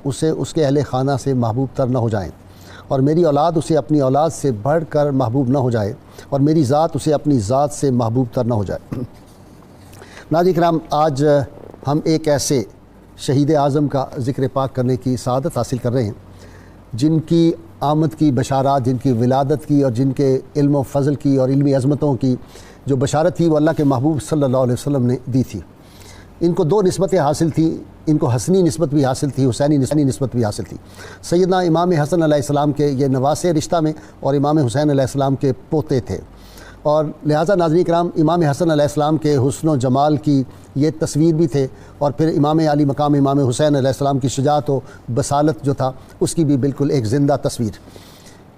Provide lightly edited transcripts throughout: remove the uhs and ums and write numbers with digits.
اسے اس کے اہل خانہ سے محبوب تر نہ ہو جائیں، اور میری اولاد اسے اپنی اولاد سے بڑھ کر محبوب نہ ہو جائے، اور میری ذات اسے اپنی ذات سے محبوب تر نہ ہو جائے۔ ناظرین کرام، آج ہم ایک ایسے شہید اعظم کا ذکر پاک کرنے کی سعادت حاصل کر رہے ہیں جن کی آمد کی بشارات، جن کی ولادت کی اور جن کے علم و فضل کی اور علمی عظمتوں کی جو بشارت تھی وہ اللہ کے محبوب صلی اللہ علیہ وسلم نے دی تھی۔ ان کو دو نسبتیں حاصل تھیں، ان کو حسنی نسبت بھی حاصل تھی، حسینی نسبت بھی حاصل تھی۔ سیدنا امام حسن علیہ السلام کے یہ نواسے رشتہ میں اور امام حسین علیہ السلام کے پوتے تھے، اور لہٰذا ناظرین کرام امام حسن علیہ السلام کے حسن و جمال کی یہ تصویر بھی تھے، اور پھر امام علی مقام امام حسین علیہ السلام کی شجاعت و بصالت جو تھا اس کی بھی بالکل ایک زندہ تصویر۔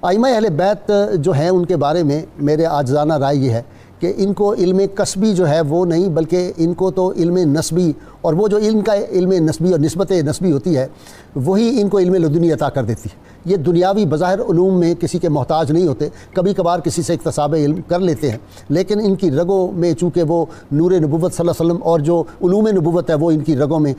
ائمہ اہل بیت جو ہیں ان کے بارے میں میرے عاجزانہ رائے یہ ہے کہ ان کو علم کسبی جو ہے وہ نہیں، بلکہ ان کو تو علم نسبی، اور وہ جو علم کا علم نسبی اور نسبت نسبی ہوتی ہے وہی ان کو علم لدنی عطا کر دیتی ہے۔ یہ دنیاوی بظاہر علوم میں کسی کے محتاج نہیں ہوتے، کبھی کبھار کسی سے اکتساب علم کر لیتے ہیں، لیکن ان کی رگوں میں چونکہ وہ نور نبوت صلی اللہ علیہ وسلم اور جو علوم نبوت ہے وہ ان کی رگوں میں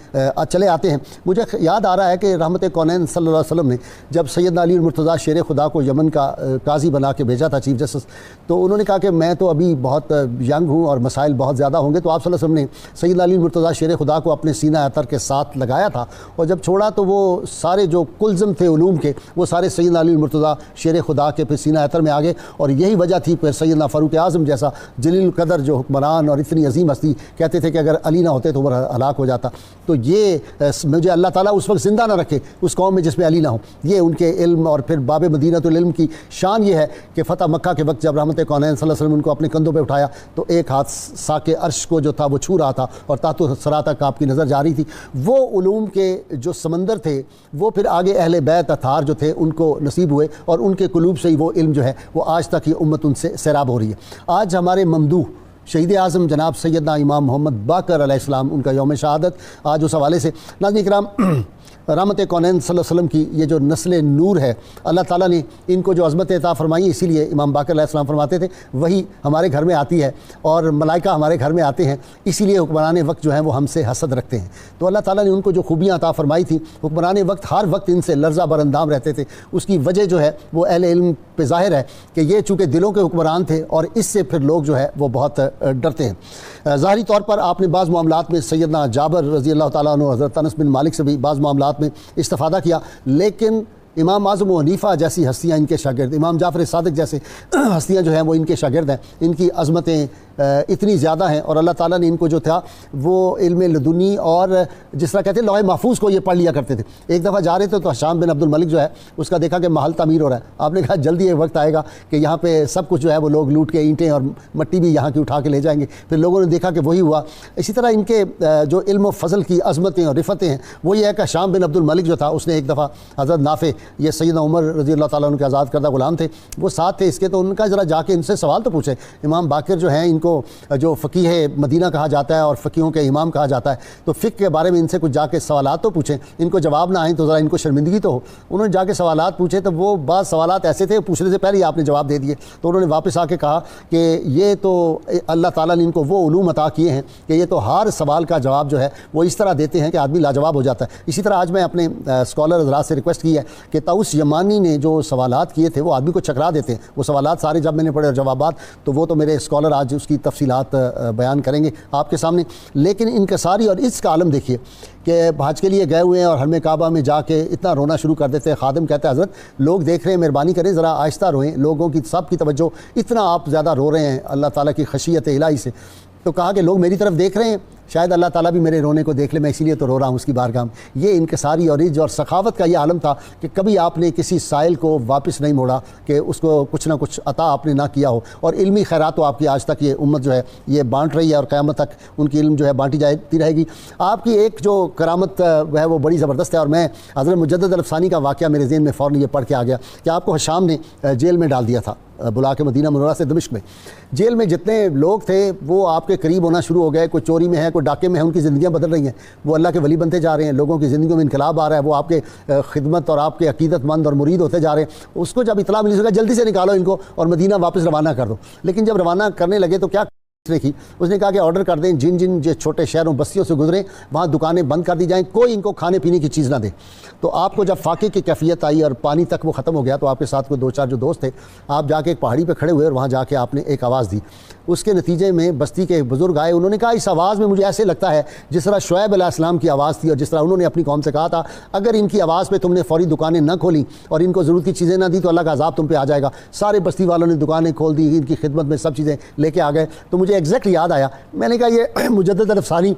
چلے آتے ہیں۔ مجھے یاد آ رہا ہے کہ رحمت کونین صلی اللہ علیہ وسلم نے جب سیدنا علی المرتضیٰ شیر خدا کو یمن کا قاضی بنا کے بھیجا تھا، چیف جسٹس، تو انہوں نے کہا کہ میں تو ابھی بہت ینگ ہوں اور مسائل بہت زیادہ ہوں گے، تو آپ صلی اللہ علیہ وسلم نے سیدنا علی المرتضیٰ شیر خدا کو اپنے سینہ اطہر کے ساتھ لگایا تھا، اور جب چھوڑا تو وہ سارے جو کلزم تھے علوم کے وہ سارے سیدنا علی المرتضیٰ شیر خدا کے پھر سینہ اطہر میں آگے، اور یہی وجہ تھی پھر سیدنا فاروق اعظم جیسا جلیل القدر جو حکمران اور اتنی عظیم ہستی کہتے تھے کہ اگر علی نہ ہوتے تو وہ ہلاک ہو جاتا۔ تو یہ مجھے اللہ تعالیٰ اس وقت زندہ نہ رکھے اس قوم میں جس میں علی نہ ہو۔ یہ ان کے علم اور پھر باب مدینۃ العلم کی شان یہ ہے کہ فتح مکہ کے وقت جب رحمت کونین صلی اللہ علیہ وسلم ان کو اپنے کندھوں پہ اٹھایا تو ایک ہاتھ ساق عرش کو جو تھا وہ چھو رہا تھا اور تحت الثری تک آپ کی نظر جا رہی تھی۔ وہ علوم کے جو سمندر تھے وہ پھر آگے اہل بیت اطہار جو تھے ان کو نصیب ہوئے، اور ان کے قلوب سے ہی وہ علم جو ہے وہ آج تک یہ امت ان سے سیراب ہو رہی ہے۔ آج ہمارے ممدوح شہید اعظم جناب سیدنا امام محمد باقر علیہ السلام ان کا یوم شہادت، آج اس حوالے سے ناظرین کرام رحمت کونین صلی اللہ علیہ وسلم کی یہ جو نسل نور ہے، اللہ تعالیٰ نے ان کو جو عظمت عطا فرمائی، اسی لیے امام باقر علیہ السلام فرماتے تھے وہی ہمارے گھر میں آتی ہے اور ملائکہ ہمارے گھر میں آتے ہیں، اسی لیے حکمران وقت جو ہیں وہ ہم سے حسد رکھتے ہیں۔ تو اللہ تعالیٰ نے ان کو جو خوبیاں عطا فرمائی تھیں، حکمران وقت ہر وقت ان سے لرزہ بر اندام رہتے تھے۔ اس کی وجہ جو ہے وہ اہل علم پہ ظاہر ہے کہ یہ چونکہ دلوں کے حکمران تھے اور اس سے پھر لوگ جو ہے وہ بہت ڈرتے ہیں۔ ظاہری طور پر آپ نے بعض معاملات میں سیدنا جابر رضی اللہ تعالیٰ عنہ، حضرت انس بن مالک سے بھی بعض معاملات میں استفادہ کیا، لیکن امام اعظم و حنیفہ جیسی ہستیاں ان کے شاگرد، امام جعفر صادق جیسے ہستیاں جو ہیں وہ ان کے شاگرد ہیں، ان کی عظمتیں اتنی زیادہ ہیں، اور اللہ تعالیٰ نے ان کو جو تھا وہ علم لدنی اور جس طرح کہتے ہیں لوح محفوظ کو یہ پڑھ لیا کرتے تھے۔ ایک دفعہ جا رہے تھے تو حشام بن عبد الملک جو ہے اس کا دیکھا کہ محل تعمیر ہو رہا ہے، آپ نے کہا جلدی ایک وقت آئے گا کہ یہاں پہ سب کچھ جو ہے وہ لوگ لوٹ کے اینٹیں اور مٹی بھی یہاں کی اٹھا کے لے جائیں گے۔ پھر لوگوں نے دیکھا کہ وہی ہوا۔ اسی طرح ان کے جو علم و فضل کی عظمتیں اور رفتیں ہیں وہ یہ ہے کہ حشام بن عبد الملک جو تھا اس نے ایک دفعہ حضرت نافع، یہ سیدنا عمر رضی اللہ تعالیٰ عنہ کے آزاد کردہ غلام تھے، وہ ساتھ تھے اس کے، تو ان کا ذرا جا کے ان سے سوال تو پوچھیں۔ امام باقر جو ہیں ان کو جو فقیہ مدینہ کہا جاتا ہے اور فقیہوں کے امام کہا جاتا ہے، تو فقہ کے بارے میں ان سے کچھ جا کے سوالات تو پوچھیں، ان کو جواب نہ آئیں تو ذرا ان کو شرمندگی تو ہو۔ انہوں نے جا کے سوالات پوچھے تو وہ بعض سوالات ایسے تھے پوچھنے سے پہلے ہی آپ نے جواب دے دیے، تو انہوں نے واپس آ کے کہا کہ یہ تو اللہ تعالیٰ نے ان کو وہ علوم عطا کیے ہیں کہ یہ تو ہر سوال کا جواب جو ہے وہ اس طرح دیتے ہیں کہ آدمی لاجواب ہو جاتا ہے۔ اسی طرح آج میں اپنے اسکالر حضرات سے ریکویسٹ کی ہے کہ طاؤس یمانی نے جو سوالات کیے تھے وہ آدمی کو چکرا دیتے ہیں، وہ سوالات سارے جب میں نے پڑھے اور جوابات، تو وہ تو میرے اسکالر آج اس کی تفصیلات بیان کریں گے آپ کے سامنے۔ لیکن انکساری اور اس کا عالم دیکھیے کہ حج کے لیے گئے ہوئے ہیں اور حرم کعبہ میں جا کے اتنا رونا شروع کر دیتے ہیں، خادم کہتے ہیں حضرت لوگ دیکھ رہے ہیں، مہربانی کریں ذرا آہستہ روئیں، لوگوں کی سب کی توجہ، اتنا آپ زیادہ رو رہے ہیں اللہ تعالیٰ کی خشیت الہی سے۔ تو کہا کہ لوگ میری طرف دیکھ رہے ہیں، شاید اللہ تعالیٰ بھی میرے رونے کو دیکھ لے، میں اسی لیے تو رو رہا ہوں اس کی بارگاہ میں۔ یہ انکساری اور عجز اور سخاوت کا یہ عالم تھا کہ کبھی آپ نے کسی سائل کو واپس نہیں موڑا کہ اس کو کچھ نہ کچھ عطا آپ نے نہ کیا ہو، اور علمی خیرات تو آپ کی آج تک یہ امت جو ہے یہ بانٹ رہی ہے اور قیامت تک ان کی علم جو ہے بانٹی جاتی رہے گی۔ آپ کی ایک جو کرامت ہے وہ بڑی زبردست ہے، اور میں حضرت مجدد الافسانی کا واقعہ میرے ذہن میں فوراً یہ پڑھ کے آ گیا کہ آپ کو حشام نے جیل میں ڈال دیا تھا، بلا کے مدینہ منورہ سے دمشق میں۔ جیل میں جتنے لوگ تھے وہ آپ کے قریب ہونا شروع ہو گئے، کوئی چوری میں ہے، کوئی ڈاکے میں ہے، ان کی زندگیاں بدل رہی ہیں، وہ اللہ کے ولی بنتے جا رہے ہیں، لوگوں کی زندگیوں میں انقلاب آ رہا ہے، وہ آپ کے خدمت اور آپ کے عقیدت مند اور مرید ہوتے جا رہے ہیں۔ اس کو جب اطلاع ملی، جلدی سے نکالو ان کو اور مدینہ واپس روانہ کر دو۔ لیکن جب روانہ کرنے لگے تو کیا کی. اس نے کہا کہ آرڈر کر دیں جن جن چھوٹے شہروں بستیوں سے گزریں وہاں دکانیں بند کر دی جائیں, کوئی ان کو کھانے پینے کی چیز نہ دے. تو آپ کو جب فاقے کی کیفیت آئی اور پانی تک وہ ختم ہو گیا تو آپ کے ساتھ کوئی 2-4 جو دوست تھے, آپ جا کے ایک پہاڑی پہ کھڑے ہوئے اور وہاں جا کے آپ نے ایک آواز دی. اس کے نتیجے میں بستی کے بزرگ آئے, انہوں نے کہا اس آواز میں مجھے ایسے لگتا ہے جس طرح شعیب علیہ السلام کی آواز تھی, اور جس طرح انہوں نے اپنی قوم سے کہا تھا اگر ان کی آواز پہ تم نے فوری دکانیں نہ کھولیں اور ان کو ضرورت کی چیزیں نہ دی تو اللہ کا عذاب تم پہ آ جائے گا. سارے بستی والوں نے دکانیں کھول دی, ان کی خدمت میں سب چیزیں لے کے آ گئے. تو مجھے ایگزیکٹلی یاد آیا, میں نے کہا یہ مجدد الافسانی,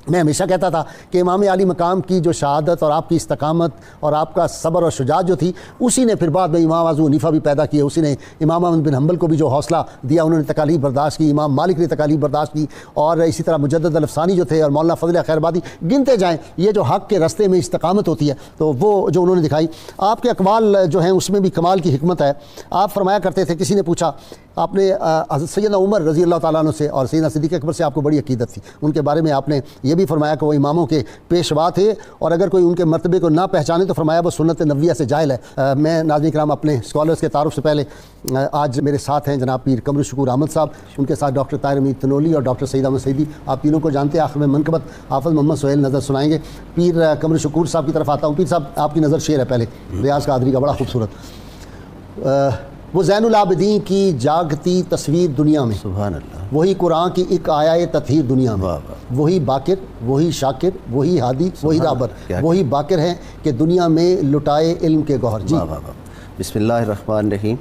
میں ہمیشہ کہتا تھا کہ امام علی مقام کی جو شہادت اور آپ کی استقامت اور آپ کا صبر اور شجاعت جو تھی, اسی نے پھر بعد میں امام ابو حنیفہ بھی پیدا کیے, اسی نے امام احمد بن حنبل کو بھی جو حوصلہ دیا, انہوں نے تکالیف برداشت کی, امام مالک نے تکالیف برداشت کی, اور اسی طرح مجدد الافسانی جو تھے اور مولانا فضل خیر آبادی, گنتے جائیں. یہ جو حق کے راستے میں استقامت ہوتی ہے تو وہ جو انہوں نے دکھائی. آپ کے اقوال جو ہیں اس میں بھی کمال کی حکمت ہے. آپ فرمایا کرتے تھے, کسی نے پوچھا آپ نے حضرت سیدنا عمر رضی اللہ تعالیٰ عنہ سے اور سیدنا صدیق اکبر سے آپ کو بڑی عقیدت تھی, ان کے بارے میں آپ نے یہ بھی فرمایا کہ وہ اماموں کے پیشوا تھے اور اگر کوئی ان کے مرتبے کو نہ پہچانے تو فرمایا وہ سنت نبویہ سے جاہل ہے. میں ناظرین کرام اپنے اسکالرز کے تعارف سے پہلے آج میرے ساتھ ہیں جناب پیر قمر شکور احمد صاحب, ان کے ساتھ ڈاکٹر طاہر امید تنولی اور ڈاکٹر سعید احمد سعیدی. آپ تینوں کو جانتے ہیں. آخر میں منقبت حافظ محمد سہیل نظر سنائیں گے. پیر قمر شکور صاحب کی طرف آتا ہوں. پیر صاحب آپ کی نظر شعر ہے پہلے ریاض قادری کا بڑا خوبصورت, وہ زین العابدین کی جاگتی تصویر دنیا میں, سبحان اللہ, وہی قرآن کی ایک آیا تطہیر دنیا میں, وہی باقر, وہی شاکر, وہی ہادی, وہی رابر, وہی باقر ہے کہ دنیا میں لٹائے علم کے گوہر. جی بسم اللہ الرحمن الرحیم.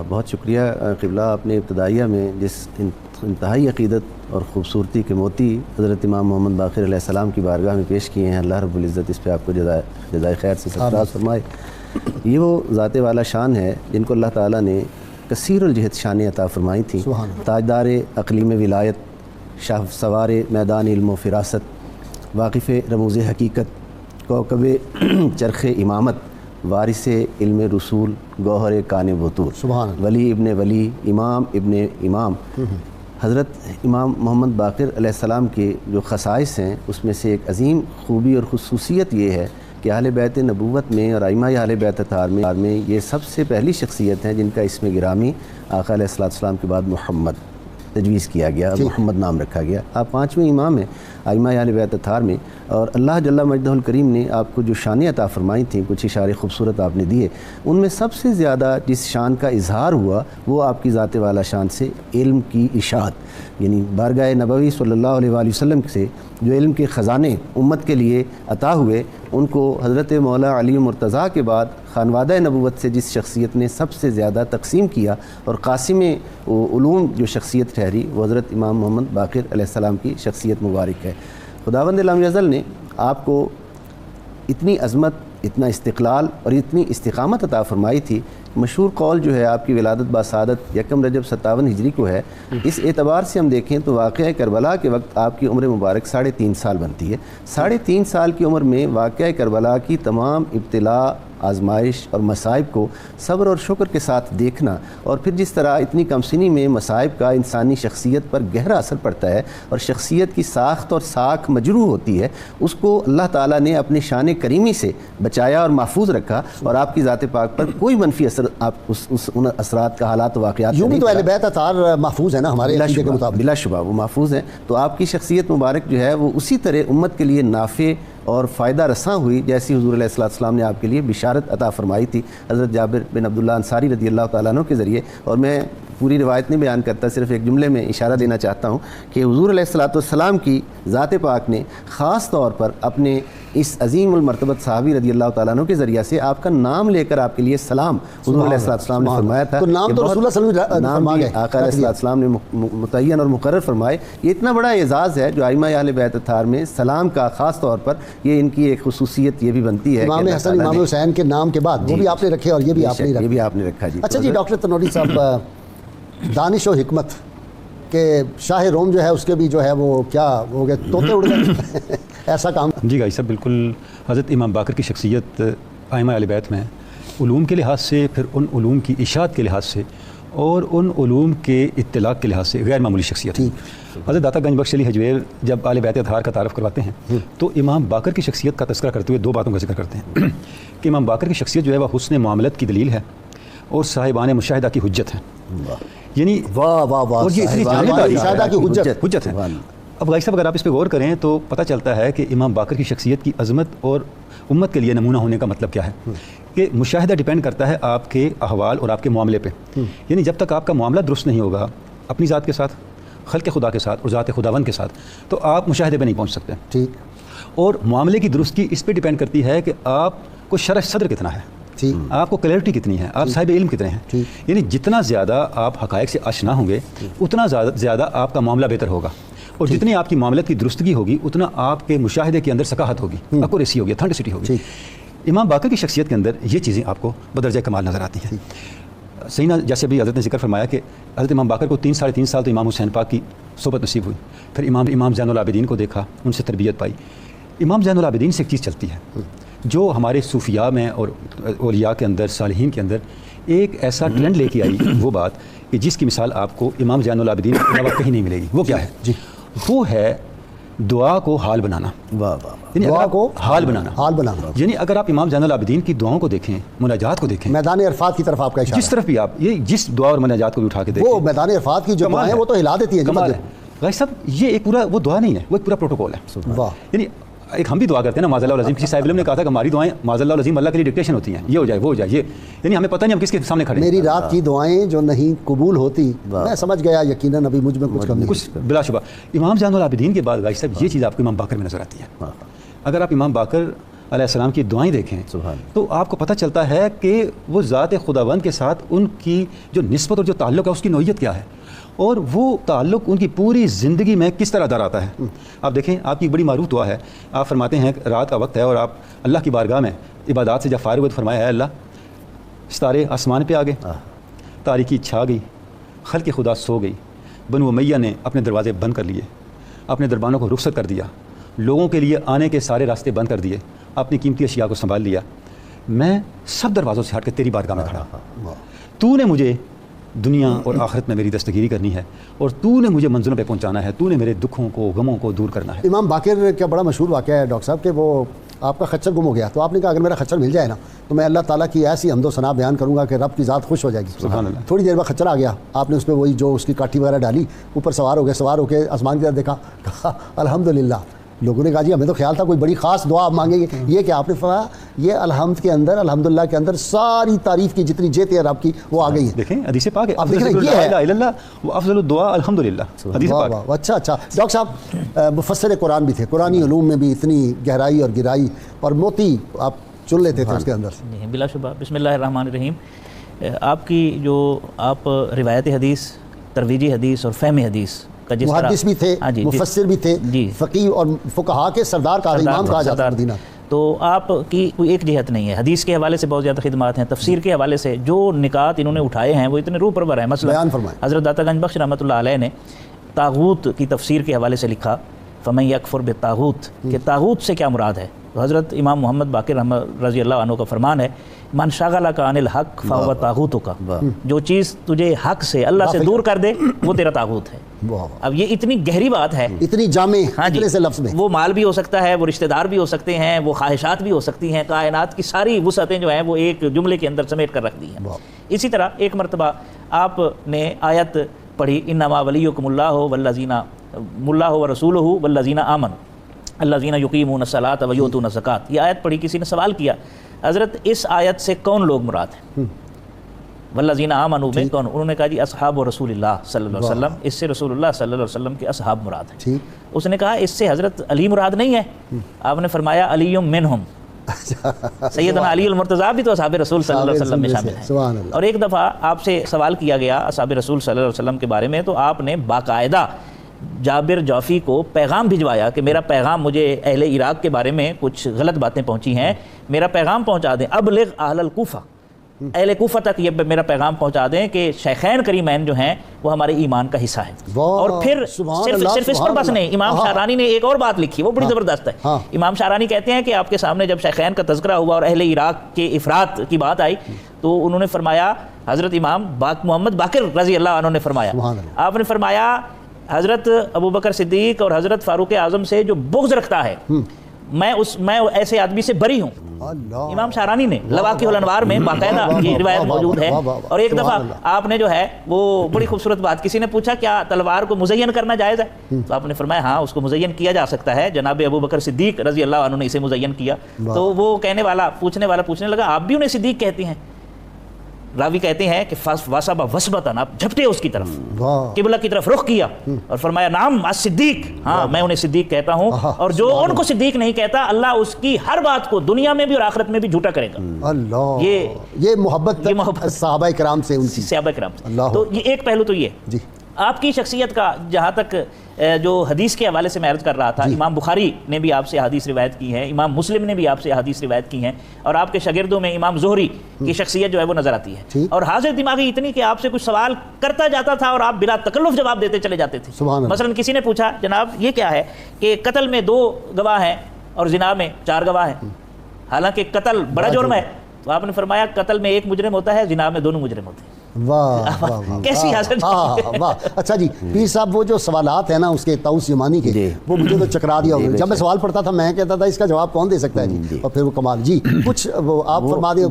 بہت شکریہ قبلہ, آپ نے ابتدائیہ میں جس انتہائی عقیدت اور خوبصورتی کے موتی حضرت امام محمد باقر علیہ السلام کی بارگاہ میں پیش کیے ہیں, اللہ رب العزت اس پہ آپ کو جزائے خیر سے سرفراز فرمائے. یہ وہ ذات والا شان ہے جن کو اللہ تعالیٰ نے کثیر الجہت شان عطا فرمائی تھی. تاجدار اقلیم ولایت, شاہ سوار میدان علم و فراست, واقف رموز حقیقت, کوکب چرخ امامت, وارث علم رسول, گوہر کان بطور, ولی ابن ولی, امام ابن امام. حضرت امام محمد باقر علیہ السلام کے جو خصائص ہیں اس میں سے ایک عظیم خوبی اور خصوصیت یہ ہے کہ اہل بیت نبوت میں اور ائمہ اہل بیت اطہار میں یہ سب سے پہلی شخصیت ہیں جن کا اسم گرامی آقا علیہ السلام کے بعد محمد تجویز کیا گیا, محمد نام رکھا گیا. آپ 5ویں امام ہیں ائمہ اہل بیت اطہار میں, اور اللہ جل مجدہ الکریم نے آپ کو جو شانیں عطا فرمائی تھیں, کچھ اشارے خوبصورت آپ نے دیے, ان میں سب سے زیادہ جس شان کا اظہار ہوا وہ آپ کی ذات والا شان سے علم کی اشاعت, یعنی بارگاہ نبوی صلی اللہ علیہ وآلہ وسلم سے جو علم کے خزانے امت کے لیے عطا ہوئے, ان کو حضرت مولا علی مرتضیٰ کے بعد خانوادہ نبوت سے جس شخصیت نے سب سے زیادہ تقسیم کیا اور قاسم علوم جو شخصیت ٹھہری وہ حضرت امام محمد باقر علیہ السلام کی شخصیت مبارک ہے. خداوند لم یزل نے آپ کو اتنی عظمت, اتنا استقلال اور اتنی استقامت عطا فرمائی تھی. مشہور قول جو ہے آپ کی ولادت باسعادت 1 رجب 57 ہجری کو ہے. اس اعتبار سے ہم دیکھیں تو واقعہ کربلا کے وقت آپ کی عمر مبارک 3.5 سال بنتی ہے. 3.5 سال کی عمر میں واقعہ کربلا کی تمام ابتلا, آزمائش اور مصائب کو صبر اور شکر کے ساتھ دیکھنا, اور پھر جس طرح اتنی کم سنی میں مصائب کا انسانی شخصیت پر گہرا اثر پڑتا ہے اور شخصیت کی ساخت اور ساکھ مجروح ہوتی ہے, اس کو اللہ تعالیٰ نے اپنی شان کریمی سے بچایا اور محفوظ رکھا, اور آپ کی ذات پاک پر کوئی منفی اثر آپ ان اثرات کا حالات و واقعات یوں بھی تو اہل بیت اطہار محفوظ ہے نا ہمارے عقیدے کے مطابق. بلا شبہ وہ محفوظ ہیں. تو آپ کی شخصیت مبارک جو ہے وہ اسی طرح امت کے لیے نافع اور فائدہ رساں ہوئی جیسی حضور علیہ السلام نے آپ کے لیے بشارت عطا فرمائی تھی حضرت جابر بن عبداللہ انصاری رضی اللہ تعالیٰ عنہ کے ذریعے. اور میں پوری روایت نہیں بیان کرتا, صرف ایک جملے میں اشارہ دینا چاہتا ہوں کہ حضور علیہ السلام کی ذات پاک نے خاص طور پر اپنے اس عظیم المرتبت صحابی رضی اللہ تعالیٰ عنہ کے ذریعہ سے آپ کا نام لے کر آپ کے لیے سلام حضور علیہ السلام نے فرمایا تھا. نام تو رسول اللہ صلی اللہ علیہ وسلم نے آقا علیہ السلام نے متعین اور مقرر فرمائے. یہ اتنا بڑا اعزاز ہے جو ائمہ اہل بیت اطہار میں سلام کا خاص طور پر یہ ان کی ایک خصوصیت یہ بھی بنتی ہے. امام حسن امام حسین کے نام کے بعد وہ بھی آپ نے رکھے اور یہ بھی آپ نے رکھا. جی اچھا جی ڈاکٹر تنولی صاحب, دانش و حکمت کہ شاہ روم جو ہے اس کے بھی جو ہے وہ کیا ہو گئے, طوطے اڑ گئے ایسا کام. جی گائی صاحب بالکل, حضرت امام باقر کی شخصیت ائمہ اہل بیت میں علوم کے لحاظ سے, پھر ان علوم کی اشاعت کے لحاظ سے اور ان علوم کے اطلاق کے لحاظ سے غیر معمولی شخصیت ہے. حضرت داتا گنج بخش علی حجویر جب اہل بیت اطہار کا تعارف کرواتے ہیں تو امام باقر کی شخصیت کا تذکرہ کرتے ہوئے 2 باتوں کا ذکر کرتے ہیں کہ امام باقر کی شخصیت جو ہے وہ حسن معاملت کی دلیل ہے, اور صاحبان مشاہدہ کی حجت ہیں. یعنی واہ واہ واہ، اور یہ اتنی جامع مشاہدہ کی حجت ہے. اب غازی صاحب اگر آپ اس پہ غور کریں تو پتہ چلتا ہے کہ امام باقر کی شخصیت کی عظمت اور امت کے لیے نمونہ ہونے کا مطلب کیا ہے کہ مشاہدہ ڈیپینڈ کرتا ہے آپ کے احوال اور آپ کے معاملے پہ. یعنی جب تک آپ کا معاملہ درست نہیں ہوگا اپنی ذات کے ساتھ، خلق خدا کے ساتھ اور ذات خداوند کے ساتھ، تو آپ مشاہدے پہ نہیں پہنچ سکتے. ٹھیک. اور معاملے کی درستی اس پہ ڈیپینڈ کرتی ہے کہ آپ کو شرح صدر کتنا ہے، آپ کو کلیئرٹی کتنی ہے، آپ صاحب علم کتنے ہیں. یعنی جتنا زیادہ آپ حقائق سے آشنا ہوں گے اتنا زیادہ آپ کا معاملہ بہتر ہوگا، اور جتنی آپ کی معاملت کی درستگی ہوگی اتنا آپ کے مشاہدے کے اندر ثقافت ہوگی، ایکوریسی ہوگی، اتھینٹسٹی ہوگی. امام باقر کی شخصیت کے اندر یہ چیزیں آپ کو بدرجہ کمال نظر آتی ہیں. سیدنا جیسے ابھی حضرت نے ذکر فرمایا کہ حضرت امام باقر کو 3 سال تو امام حسین پاک کی صحبت نصیب ہوئی، پھر امام زین العابدین کو دیکھا، ان سے تربیت پائی. امام زین العابدین سے ایک چیز چلتی ہے جو ہمارے صوفیاء میں اور اولیاء کے اندر، صالحین کے اندر ایک ایسا ٹرینڈ لے کے آئی، وہ بات کہ جس کی مثال آپ کو امام زین العابدین کے علاوہ کہیں نہیں ملے گی. وہ کیا ہے؟ وہ ہے دعا کو حال بنانا. یعنی دعا کو حال بنانا. یعنی اگر آپ امام زین العابدین کی دعاؤں کو دیکھیں، مناجات کو دیکھیں، میدان عرفات کی طرف آپ کا اشارہ، جس طرف بھی آپ یہ جس دعا اور مناجات کو بھی اٹھا کے دیکھیں، وہ میدان عرفات کی جو دعائیں ہیں وہ تو ہلا دیتی ہیں. کمال ہے غازی صاحب. یہ ایک پورا وہ دعا نہیں ہے، وہ ایک پورا پروٹوکول ہے. یعنی ایک ہم بھی دعا کرتے ہیں نا معاذ اللہ العظیم. کسی صاحب علم نے کہا تھا کہ ہماری دعائیں معاذ اللہ العظیم اللہ کے لیے ڈکٹیشن ہوتی ہیں، یہ ہو جائے وہ ہو جائے، یہ یعنی ہمیں پتہ نہیں ہم کس کے سامنے کھڑے ہیں. میری رات کی دعائیں جو نہیں قبول ہوتی، میں سمجھ گیا یقیناً ابھی مجھ میں کچھ بلا شبہ. امام زین العابدین کے بعد غازی صاحب یہ چیز آپ کو امام باقر میں نظر آتی ہے. اگر آپ امام باقر علیہ السلام کی دعائیں دیکھیں تو آپ کو پتہ چلتا ہے کہ وہ ذات خداوند کے ساتھ ان کی جو نسبت اور جو تعلق ہے اس کی نوعیت کیا ہے، اور وہ تعلق ان کی پوری زندگی میں کس طرح در آتا ہے. آپ دیکھیں آپ کی بڑی معروف دعا ہے، آپ فرماتے ہیں رات کا وقت ہے اور آپ اللہ کی بارگاہ میں عبادات سے جب فارغ ہوئے تو فرمایا ہے اللہ ستارے آسمان پہ آ گئے، تاریکی چھا گئی، خلق خدا سو گئی، بنو امیہ نے اپنے دروازے بند کر لیے، اپنے دربانوں کو رخصت کر دیا، لوگوں کے لیے آنے کے سارے راستے بند کر دیے، اپنی قیمتی اشیاء کو سنبھال لیا، میں سب دروازوں سے ہٹ کے تیری بارگاہ میں کھڑا. تو نے مجھے دنیا اور آخرت میں میری دستگیری کرنی ہے اور تو نے مجھے منزلوں پہ پہنچانا ہے، تو نے میرے دکھوں کو غموں کو دور کرنا ہے. امام باقر کا بڑا مشہور واقعہ ہے ڈاکٹر صاحب کہ وہ آپ کا خچر گم ہو گیا، تو آپ نے کہا اگر میرا خچر مل جائے نا تو میں اللہ تعالیٰ کی ایسی حمد و ثنا بیان کروں گا کہ رب کی ذات خوش ہو جائے گی. سبحان اللہ. تھوڑی دیر بعد خچر آ گیا، آپ نے اس پہ وہی جو اس کی کاٹھی وغیرہ ڈالی، اوپر سوار ہو کے آسمان کی طرف دیکھا، کہا الحمدللہ. لوگوں نے کہا جی ہمیں تو خیال تھا کوئی بڑی خاص دعا آپ مانگیں گے، یہ کہ آپ نے فرمایا یہ الحمد کے اندر، الحمدللہ کے اندر ساری تعریف کی جتنی جیت ہے رب کی وہ آ گئی ہے. دیکھیں حدیث پاک ہے، آپ دیکھ رہے ہیں یہ ہے اللہ وہ افضل الدعاء الحمدللہ. حدیث پاک. اچھا ڈاکٹر صاحب مفسر قرآن بھی تھے، قرآنی علوم میں بھی اتنی گہرائی اور گہرائی اور موتی آپ چن لیتے تھے اس کے اندر. بلا شبہ. بسم اللہ الرحمن الرحیم. آپ کی جو آپ روایت حدیث، ترویجی حدیث اور فہم حدیث کا جس طرح محدث بھی تھے، مفسر بھی تھے، فقیہ اور فقہاء کے سردار کا امام کہا جاتا ہے مدینہ. تو آپ کی کوئی ایک جہت نہیں ہے، حدیث کے حوالے سے بہت زیادہ خدمات ہیں، تفسیر کے حوالے سے جو نکات انہوں نے اٹھائے ہیں وہ اتنے روح پرور ہیں. مثلا حضرت داتا گنج بخش رحمۃ اللہ علیہ نے طاغوت کی تفسیر کے حوالے سے لکھا فمن یکفر بالطاغوت، کہ طاغوت سے کیا مراد ہے. تو حضرت امام محمد باقر رضی اللہ عنہ کا فرمان ہے من شغلک عن الحق فهو طاغوتک، جو چیز تجھے حق سے اللہ سے دور کر دے وہ تیرا طاغوت ہے. اب یہ اتنی گہری بات ہے، اتنی جامع، اتنے سے لفظ میں وہ مال بھی ہو سکتا ہے، وہ رشتہ دار بھی ہو سکتے ہیں، وہ خواہشات بھی ہو سکتی ہیں، کائنات کی ساری وسعتیں جو ہیں وہ ایک جملے کے اندر سمیٹ کر رکھ دی ہیں. اسی طرح ایک مرتبہ آپ نے آیت پڑھی انما ولیکم اللہ والذین اللہ ورسولہ والذین آمنوا الذین یقیمون الصلاۃ ویؤتون الزکاۃ. یہ آیت پڑھی، کسی نے سوال کیا حضرت اس آیت سے کون لوگ مراد ہیں؟ والذین آمنوا میں کون؟ انہوں نے کہا جی اصحاب رسول اللہ صلی اللہ علیہ وسلم، اس سے رسول اللہ صلی اللہ علیہ وسلم کے اصحاب مراد ہیں. اس نے کہا اس سے حضرت علی مراد نہیں ہے؟ آپ نے فرمایا علی منہم، سیدنا علی المرتضیٰ بھی تو اصحاب رسول صلی اللہ علیہ وسلم میں شامل ہیں. اور ایک دفعہ آپ سے سوال کیا گیا اصحاب رسول صلی اللہ علیہ وسلم کے بارے میں، تو آپ نے باقاعدہ جابر جوفی کو پیغام بھجوایا کہ میرا پیغام، مجھے اہل عراق کے بارے میں کچھ غلط باتیں پہنچی ہیں، میرا پیغام پہنچا دیں. ابلغ اہل الکوفہ، اہل کوفہ تک یہ میرا پیغام پہنچا دیں کہ شیخین کریمین جو ہیں وہ ہمارے ایمان کا حصہ ہے. اور پھر صرف اس پر بس نہیں، امام شارانی نے ایک اور بات لکھی، وہ بڑی زبردست ہے. امام شارانی کہتے ہیں کہ آپ کے سامنے جب شیخین کا تذکرہ ہوا اور اہل عراق کے افراد کی بات آئی تو انہوں نے فرمایا، حضرت امام محمد باقر رضی اللہ عنہ نے فرمایا، آپ نے فرمایا حضرت ابوبکر صدیق اور حضرت فاروق اعظم سے جو بغض رکھتا ہے میں ایسے آدمی سے بری ہوں. امام شارانی نے لواقع الانوار میں باقاعدہ یہ روایت موجود ہے. اور ایک دفعہ آپ نے جو ہے وہ بڑی خوبصورت بات, کسی نے پوچھا کیا تلوار کو مزین کرنا جائز ہے, تو آپ نے فرمایا ہاں اس کو مزین کیا جا سکتا ہے, جناب ابو بکر صدیق رضی اللہ عنہ نے اسے مزین کیا. تو وہ پوچھنے لگا آپ بھی انہیں صدیق کہتے ہیں؟ راوی کہتے ہیں کہ واسبہ وسبتن, آپ جھپٹے اس کی طرف, قبلہ کی طرف رخ کیا اور فرمایا نام صدیق, ہاں میں انہیں صدیق کہتا ہوں, اور جو ان کو صدیق نہیں کہتا اللہ اس کی ہر بات کو دنیا میں بھی اور آخرت میں بھی جھوٹا کرے گا. اللہ, یہ محبت صحابہ کرام سے, ان کی صحابہ کرام سے. تو یہ ایک پہلو تو یہ جی آپ کی شخصیت کا, جہاں تک جو حدیث کے حوالے سے میں عرض کر رہا تھا, امام بخاری نے بھی آپ سے حدیث روایت کی ہے, امام مسلم نے بھی آپ سے حدیث روایت کی ہیں, اور آپ کے شاگردوں میں امام زہری کی شخصیت جو ہے وہ نظر آتی ہے, اور حاضر دماغی اتنی کہ آپ سے کچھ سوال کرتا جاتا تھا اور آپ بلا تکلف جواب دیتے چلے جاتے تھے. مثلا کسی نے پوچھا جناب یہ کیا ہے کہ قتل میں 2 گواہ ہیں اور زنا میں 4 گواہ ہیں, حالانکہ قتل بڑا جرم ہے, تو آپ نے فرمایا قتل میں 1 مجرم ہوتا ہے, زنا میں 2 مجرم ہوتے ہیں. واہ کیسی حاصل. واہ. اچھا جی پیر صاحب, وہ جو سوالات ہیں نا اس کے طاؤس یمانی کے, وہ مجھے تو چکرا دیا. جب میں سوال پڑھتا تھا میں کہتا تھا اس کا جواب کون دے سکتا ہے جی, اور پھر وہ کمال. جی کچھ وہ آپ فرما دیں.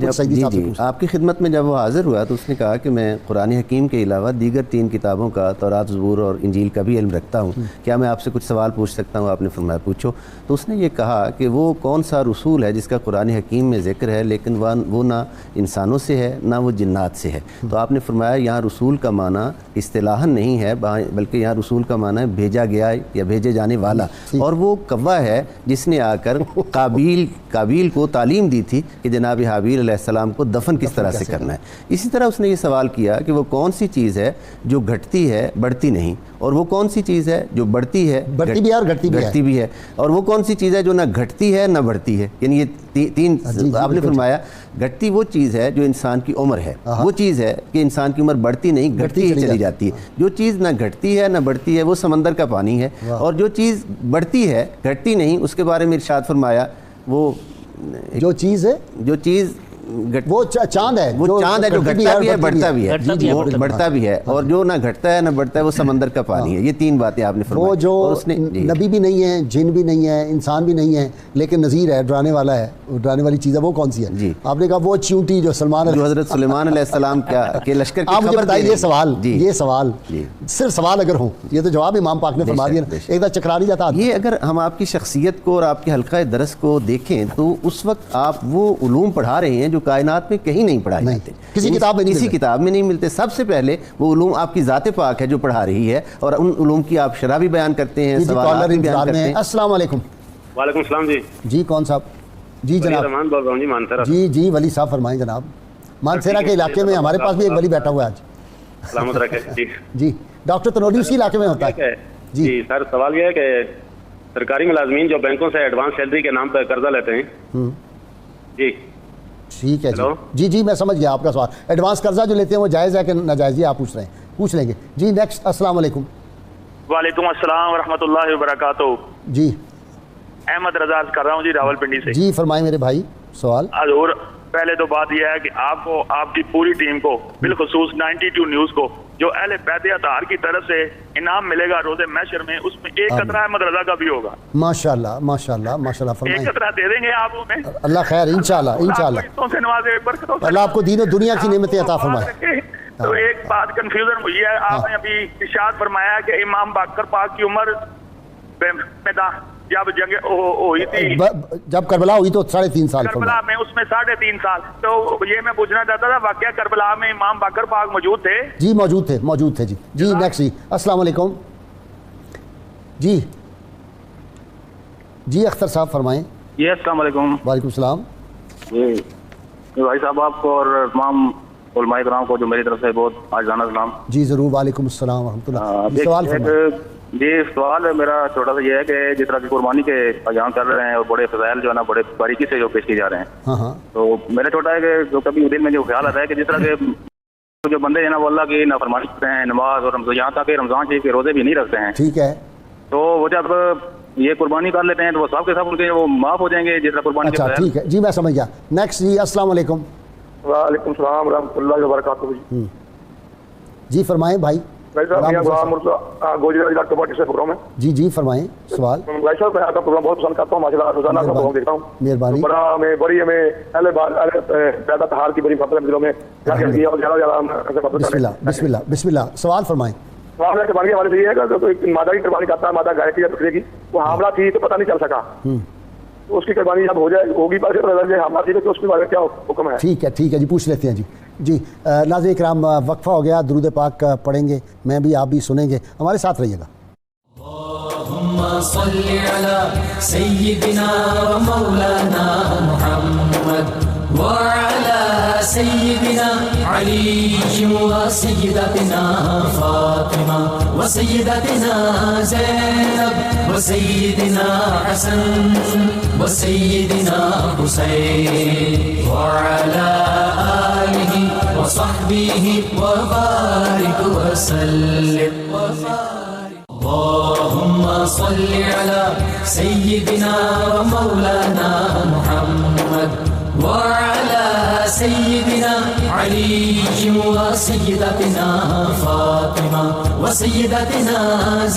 آپ کی خدمت میں جب وہ حاضر ہوا تو اس نے کہا کہ میں قرآن حکیم کے علاوہ دیگر 3 کتابوں کا, تورات, زبور اور انجیل کا بھی علم رکھتا ہوں, کیا میں آپ سے کچھ سوال پوچھ سکتا ہوں؟ آپ نے فرمایا پوچھو. تو اس نے یہ کہا کہ وہ کون سا رسول ہے جس کا قرآن حکیم میں ذکر ہے لیکن وہ نہ انسانوں سے ہے نہ وہ جنات سے ہے؟ تو آپ نے فرمایا یہاں رسول کا معنی اصطلاحاً نہیں ہے, بلکہ یہاں رسول کا معنی ہے بھیجا گیا یا بھیجے جانے والا, اور وہ کوا ہے جس نے آ کر قابیل کو تعلیم دی تھی کہ جناب حابیل علیہ السلام کو دفن کس طرح سے کرنا ہے. اسی طرح اس نے یہ سوال کیا کہ وہ کون سی چیز ہے جو گھٹتی ہے بڑھتی نہیں, اور وہ کون سی چیز ہے جو بڑھتی ہے بڑھتی بھی ہے اور گھٹتی بھی ہے, اور وہ کون سی چیز ہے جو نہ گھٹتی ہے نہ بڑھتی ہے. یعنی یہ 3 آپ نے فرمایا گھٹتی وہ چیز ہے جو انسان کی عمر ہے, وہ چیز ہے کہ انسان کی عمر بڑھتی نہیں گھٹتی ہی چلی جاتی ہے. جو چیز نہ گھٹتی ہے نہ بڑھتی ہے وہ سمندر کا پانی ہے, اور جو چیز بڑھتی ہے گھٹتی نہیں اس کے بارے میں ارشاد فرمایا وہ جو چیز وہ چاند ہے, وہ چاند ہے جو گھٹتا بھی ہے بڑھتا بھی ہے, بڑھتا بھی ہے, اور جو نہ گھٹتا ہے نہ بڑھتا ہے وہ سمندر کا پانی ہے. یہ 3 باتیں آپ نے فرمائی. وہ جو نبی بھی نہیں ہے, جن بھی نہیں ہے, انسان بھی نہیں ہے, لیکن نذیر ہے, ڈرانے والا ہے, ڈرانے والی چیز ہے, وہ کون سی ہے؟ جی آپ نے کہا وہ چیونٹی جو حضرت سلیمان علیہ السلام کے لشکر کی خبر بتائیے. یہ سوال صرف سوال اگر ہوں, یہ تو جواب امام پاک نے فرما دیا, ایک دفعہ چکرا نہیں جاتا. یہ اگر ہم آپ کی شخصیت کو اور آپ کے حلقہ درس کو دیکھیں تو اس وقت آپ وہ علوم پڑھا رہے ہیں جو کائنات میں کہیں نہیں پڑھائے جاتے, کسی کتاب میں نہیں ملتے. سب سے پہلے وہ علوم آپ کی ذات پاک ہے جو پڑھا رہی ہے, اور ان علوم کی آپ شرح بھی بیان کرتے ہیں, سوالات بھی بیان کرتے ہیں. السلام علیکم. وعلیکم السلام. جی کون صاحب؟ جی جناب. رحمان بول رہا ہوں جی مانسیرا. جی ولی صاحب فرمائیں جناب. مانسیرا کے علاقے میں ہمارے پاس بھی ایک ولی بیٹھا ہوا ہے آج. سلامت رکھے. جی ڈاکٹر تنوری اسی علاقے میں ہوتا ہے. جی سر سوال یہ ہے کہ سرکاری ملازمین جو بینکوں سے ایڈوانس سیلری کے نام پہ قرضہ لیتے ہیں, جی ٹھیک ہے جی میں سمجھ گیا آپ کا سوال. ایڈوانس قرضہ جو لیتے ہیں وہ جائز ہے کہ ناجائز؟ آپ پوچھ رہے ہیں, پوچھ لیں گے. جی نیکسٹ. السلام علیکم. وعلیکم السلام ورحمۃ اللہ وبرکاتہ. جی احمد رضا کر رہا ہوں جی راول پنڈی سے. جی فرمائیں میرے بھائی سوال. حضور پہلے تو بات یہ ہے کہ آپ کو, آپ کی پوری ٹیم کو, بالخصوص 92 نیوز کو جو اہل بیت اطہار کی طرف سے انعام ملے گا روز محشر میں, اس میں ایک قطرہ احمد رضا کا بھی ہوگا. ماشاءاللہ ماشاءاللہ ماشاءاللہ. فرمائیں. ایک قطرہ دے دیں گے آپ ہمیں. اللہ خیر انشاءاللہ. اللہ آپ کو دین و دنیا کی نعمتیں عطا فرمائے. تو ایک بات کنفیوژن ہوئی ہے, آپ نے ابھی ارشاد فرمایا کہ امام باقر پاک کی عمر جب جنگ ہوئی تھی, جب کربلا ہوئی تو 3.5 سال, کربلا میں اس میں 3.5 سال. تو یہ میں پوچھنا چاہتا تھا واقعہ کربلا میں امام باقر پاک موجود تھے؟ جی موجود تھے. جی نیکسٹ. جی السلام علیکم. جی اختر صاحب فرمائیں. جی السلام علیکم. وعلیکم السلام. جی بھائی صاحب آپ کو اور تمام علماء کرام کو جو میری طرف سے بہت عاجزانہ سلام. جی ضرور. وعلیکم السلام ورحمۃ اللہ. سوال فرمائیں. جی سوال میرا چھوٹا سا یہ ہے کہ جس طرح کی قربانی کے ایام چل رہے ہیں اور بڑے فضائل جو ہے نا بڑے باریکی سے جو پیش کیے جا رہے ہیں, تو میرا چھوٹا ہے کہ جو کبھی دل میں جو خیال آتا ہے کہ جس طرح کے جو بندے ہیں نا وہ اللہ کی نافرمانی کرتے ہیں, نماز اور یہاں تک کہ رمضان شریف کے روزے بھی نہیں رکھتے ہیں, ٹھیک ہے, تو وہ جب یہ قربانی کر لیتے ہیں تو وہ سب کے سب ان کے وہ معاف ہو جائیں گے جس طرح قربانی. اچھا ٹھیک ہے جی میں سمجھ گیا. نیکسٹ. جی السلام علیکم. وعلیکم السلام ورحمۃ اللہ وبرکاتہ. جی فرمائیں بھائی. بھائی صاحب میاں غلام مرزا گوجری ڈاکٹر پارٹی سے پروگرام ہے. جی فرمائیں سوال. بھائی صاحب میں آپ کا پروگرام بہت پسند کرتا ہوں ماشاء اللہ, روزانہ کا پروگرام دیکھتا ہوں. مہربانی. بڑی ہمیں اہل پیدا تہار کی بڑی فضل ہے دلوں میں. بسم اللہ سوال فرمائیں. معاملہ قربانی کے حوالے سے یہ ہے کہ کوئی مادہ کی قربانی کرتا ہے, مادہ گائے کی یا بکرے کی, وہ حاملہ تھی تو پتہ نہیں چل سکا, تو اس کی قربانی جب ہو جائے ہوگی پتہ چلے حاملہ تھی تو اس کے بارے میں کیا حکم ہے؟ ٹھیک ہے جی پوچھ لیتے ہیں. جی ناظرین کرام وقفہ ہو گیا, درود پاک پڑھیں گے, میں بھی آپ بھی سنیں گے, ہمارے ساتھ رہیے گا. اللهم صل على سيدنا ومولانا محمد وعلى سيدنا علي وسيدتنا فاطمة وسيدتنا زينب وسيدنا حسن وسيدنا حسين وعلى آله وصحبه وبارك وسلم اللهم صل على سيدنا ومولانا محمد وعلى سيدنا علي وسيدتنا فاطمة وسيدتنا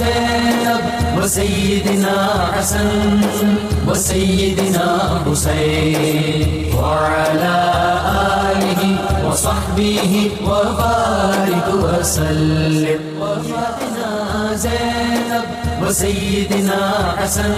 زينب وسيدنا حسن وسيدنا حسين وعلى آله وصحبه وبارك وسلم وسيدنا زينب وسيدنا حسن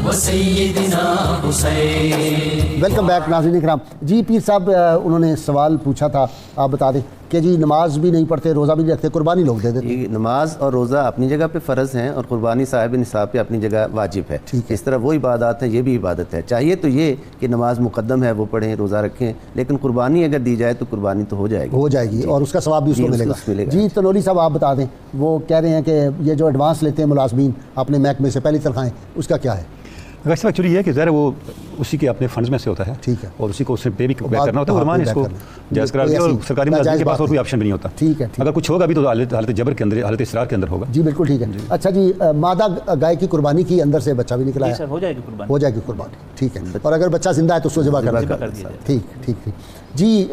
وسيدنا حسين. ویلکم بیک ناظرین کرام. جی پیر صاحب انہوں نے سوال پوچھا تھا, آپ بتا دیں کہ جی نماز بھی نہیں پڑھتے, روزہ بھی نہیں رکھتے, قربانی لوگ دے دیتے. نماز اور روزہ اپنی جگہ پہ فرض ہیں اور قربانی صاحب نصاب پہ اپنی جگہ واجب ہے. اس طرح وہ عبادات ہیں, یہ بھی عبادت ہے. چاہیے تو یہ کہ نماز مقدم ہے وہ پڑھیں, روزہ رکھیں, لیکن قربانی اگر دی جائے تو قربانی تو ہو جائے گی اور اس کا ثواب بھی اس کو ملے گا. جی تنولی صاحب آپ بتا دیں, وہ کہہ رہے ہیں کہ یہ جو ایڈوانس لیتے ہیں ملازمین اپنے محکمے سے پہلی تنخواہیں, اس کا کیا ہے؟ ویسے ایکچولی یہ ہے کہ ظاہر وہ اسی کے اپنے فنڈز میں سے ہوتا ہے. ٹھیک ہے. اور اسی کو اس سے پے بھی کرنا ہوتا ہے, فرمان اس کو جائز قرار دیا, اور سرکاری ملازمین کے پاس اور کوئی آپشن بھی نہیں ہوتا. ٹھیک ہے. اگر کچھ ہوگا بھی تو حالت جبر کے اندر, حالت اصرار کے اندر ہوگا. جی بالکل ٹھیک ہے. اچھا جی مادہ گائے کی قربانی کی, اندر سے بچہ بھی نکلا ہے, ہو جائے گی قربانی. ٹھیک ہے. اور اگر بچہ زندہ ہے تو اس کو ذبح کر دیا جائے. ٹھیک. جی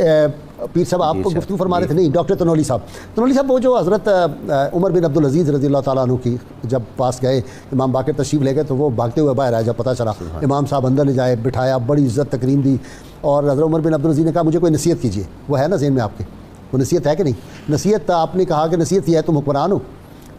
پیر صاحب آپ کو گفتگو فرما رہے تھے. نہیں ڈاکٹر تنولی صاحب وہ جو حضرت عمر بن عبدالعزیز رضی اللہ تعالیٰ عنہ کی جب پاس گئے, امام باقر تشریف لے گئے تو وہ بھاگتے ہوئے باہر آئے. جب پتہ چلا امام صاحب اندر لے جائے, بٹھایا, بڑی عزت تکریم دی, اور حضرت عمر بن عبدالعزیز نے کہا مجھے کوئی نصیحت کیجیے. وہ ہے نا ذہن میں آپ کے, وہ نصیحت ہے کہ نہیں؟ نصیحت آپ نے کہا کہ نصیحت یہ ہے تم حکمران ہو,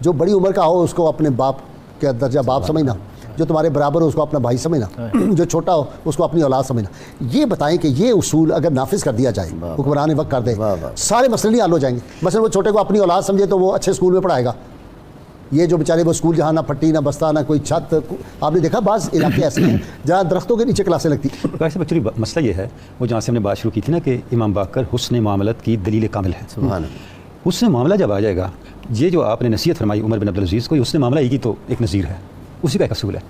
جو بڑی عمر کا ہو اس کو اپنے باپ کا درجہ باپ سمجھنا, جو تمہارے برابر ہو اس کو اپنا بھائی سمجھنا, جو چھوٹا ہو اس کو اپنی اولاد سمجھنا. یہ بتائیں کہ یہ اصول اگر نافذ کر دیا جائے, حکمران وقت کر دے, سارے مسئلے نہیں حل ہو جائیں گے. مثلا وہ چھوٹے کو اپنی اولاد سمجھے تو وہ اچھے اسکول میں پڑھائے گا. یہ جو بیچارے وہ اسکول جہاں نہ پھٹی نہ بستہ نہ کوئی چھت, آپ نے دیکھا بعض علاقے ایسے ہیں جہاں درختوں کے نیچے کلاسیں لگتی. ویسے ایکچولی مسئلہ یہ ہے, وہ جہاں سے ہم نے بات شروع کی تھی نا کہ امام باقر حسن معاملت کی دلیل کامل ہے. سبحان اللہ. حسن معاملہ جب آ جائے گا, یہ جو آپ نے نصیحت فرمائی عمر بن عبدالعزیز کو, حسن معاملہ کی تو ایک نظیر ہے, اسی کا ایک اصول ہے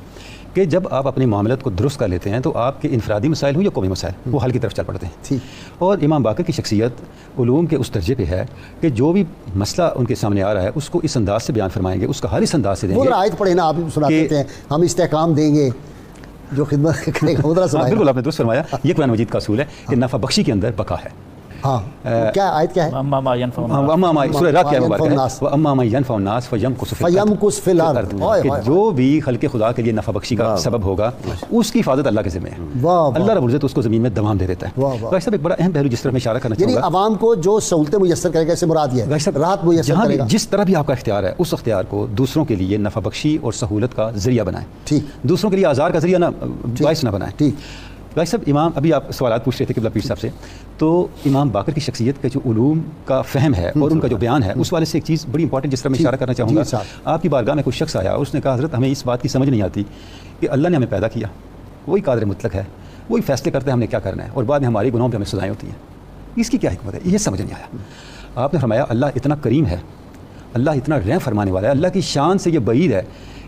کہ جب آپ اپنی معاملت کو درست کر لیتے ہیں تو آپ کے انفرادی مسائل ہوں یا قومی مسائل, وہ حل کی طرف چل پڑتے ہیں. اور امام باقر کی شخصیت علوم کے اس درجے پہ ہے کہ جو بھی مسئلہ ان کے سامنے آ رہا ہے اس کو اس انداز سے بیان فرمائیں گے, اس کا ہر اس انداز سے دیں گے. وہ آیت پڑھے نا, آپ سنا دیتے ہیں ہم استحکام دیں گے جو خدمت کرے گا. بالکل آپ نے درست فرمایا, یہ قرآن مجید کا اصول ہے کہ نفع بخشی کے اندر بقا ہے. ہاں کیا آیت کیا ہے؟ اما سورہ راہ کیا مبارک ہے, واما ما ينفع الناس فيمكث في الارض, کہ جو بھی خلق خدا کے لیے نفع بخشی کا سبب ہوگا اس کی حفاظت اللہ کے ذمہ ہے. اللہ رب العزت اس کو زمین میں دوام دے دیتا ہے. بھائی صاحب ایک بڑا اہم پہلو جس طرح میں اشارہ کرنا چاہوں گا, یعنی عوام کو جو سہولتیں میسر کرے گا, اس سے مراد یہ ہے راحت میسر کرے گا. جس طرح بھی آپ کا اختیار ہے اس اختیار کو دوسروں کے لیے نفع بخشی اور سہولت کا ذریعہ بنائیں. ٹھیک. دوسروں کے لیے آزار کا ذریعہ نہ باعث نہ بنائیں. ٹھیک. بھائی صاحب امام ابھی آپ سوالات پوچھ رہے تھے قبلہ پیر صاحب سے, تو امام باقر کی شخصیت کا جو علوم کا فہم ہے اور ان کا جو بیان ہے اس والے سے ایک چیز بڑی امپورٹنٹ جس طرح میں اشارہ کرنا چاہوں گا. آپ کی بارگاہ میں کوئی شخص آیا اور اس نے کہا حضرت ہمیں اس بات کی سمجھ نہیں آتی کہ اللہ نے ہمیں پیدا کیا, وہی قادر مطلق ہے, وہی فیصلے کرتے ہیں ہم نے کیا کرنا ہے, اور بعد میں ہماری گناہوں پہ ہمیں سزائیں ہوتی ہیں, اس کی کیا حکمت ہے, یہ سمجھ نہیں آیا. آپ نے فرمایا اللہ اتنا کریم ہے, اللہ اتنا رحم فرمانے والا ہے, اللہ کی شان سے یہ بعید ہے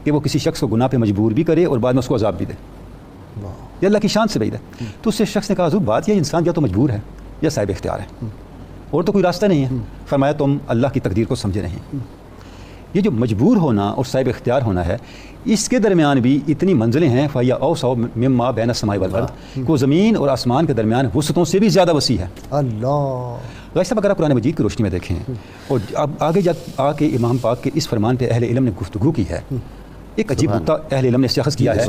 کہ وہ کسی شخص کو گناہ پہ مجبور بھی کرے اور بعد میں اس کو عذاب بھی دے. یہ اللہ کی شان سے بعید ہے. تو اس سے شخص نے کہا حضور بات یہ انسان یا تو مجبور ہے یا صاحب اختیار ہے, اور تو کوئی راستہ نہیں ہے. فرمایا تم اللہ کی تقدیر کو سمجھے نہیں. یہ جو مجبور ہونا اور صاحب اختیار ہونا ہے، اس کے درمیان بھی اتنی منزلیں ہیں. فَهِيَ أَوْسَعُ مِمَّا بَيْنَ السَّمَاءِ وَالْأَرْضِ، کہ زمین اور آسمان کے درمیان وسعتوں سے بھی زیادہ وسیع ہے. اللہ. غازی صاحب اگر آپ قرآن مجید کی روشنی میں دیکھیں اور اب آگے جب آ کے امام پاک کے اس فرمان پہ اہل علم نے گفتگو کی ہے، ایک عجیب نقطہ اہل علم نے شخص کیا ہے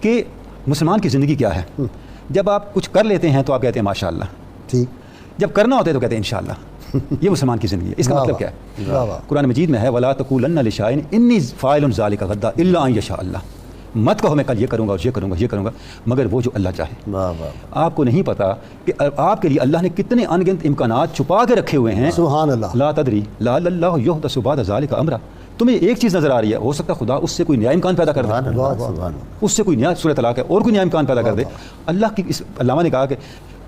کہ مسلمان کی زندگی کیا ہے. جب آپ کچھ کر لیتے ہیں تو آپ کہتے ہیں ماشاء اللہ، ٹھیک. جب کرنا ہوتا ہے تو کہتے ہیں انشاءاللہ. یہ مسلمان کی زندگی ہے. اس کا مطلب کیا ہے؟ قرآن مجید میں ہے وَلَا تَقُولَنَّ لِشَيْءٍ إِنِّي فَاعِلٌ ذَلِكَ غَدًا إِلَّا أَن يَشَاءَ اللَّهُ، مت کہو میں کل یہ کروں گا اور یہ کروں گا یہ کروں گا مگر وہ جو اللہ چاہے. آپ کو نہیں پتا کہ آپ کے لیے اللہ نے کتنے ان گنت امکانات چھپا کے رکھے ہوئے ہیں. سبحان اللہ. لا تدری لعل اللہ یحدث بعد ذلک امرا. تمہیں ایک چیز نظر آ رہی ہے، ہو سکتا ہے خدا اس سے کوئی نیا امکان پیدا کر دے، اس سے کوئی نیا صورت طلاق ہے اور کوئی نیا امکان پیدا کر دے. اللہ کی اس علامہ نے کہا کہ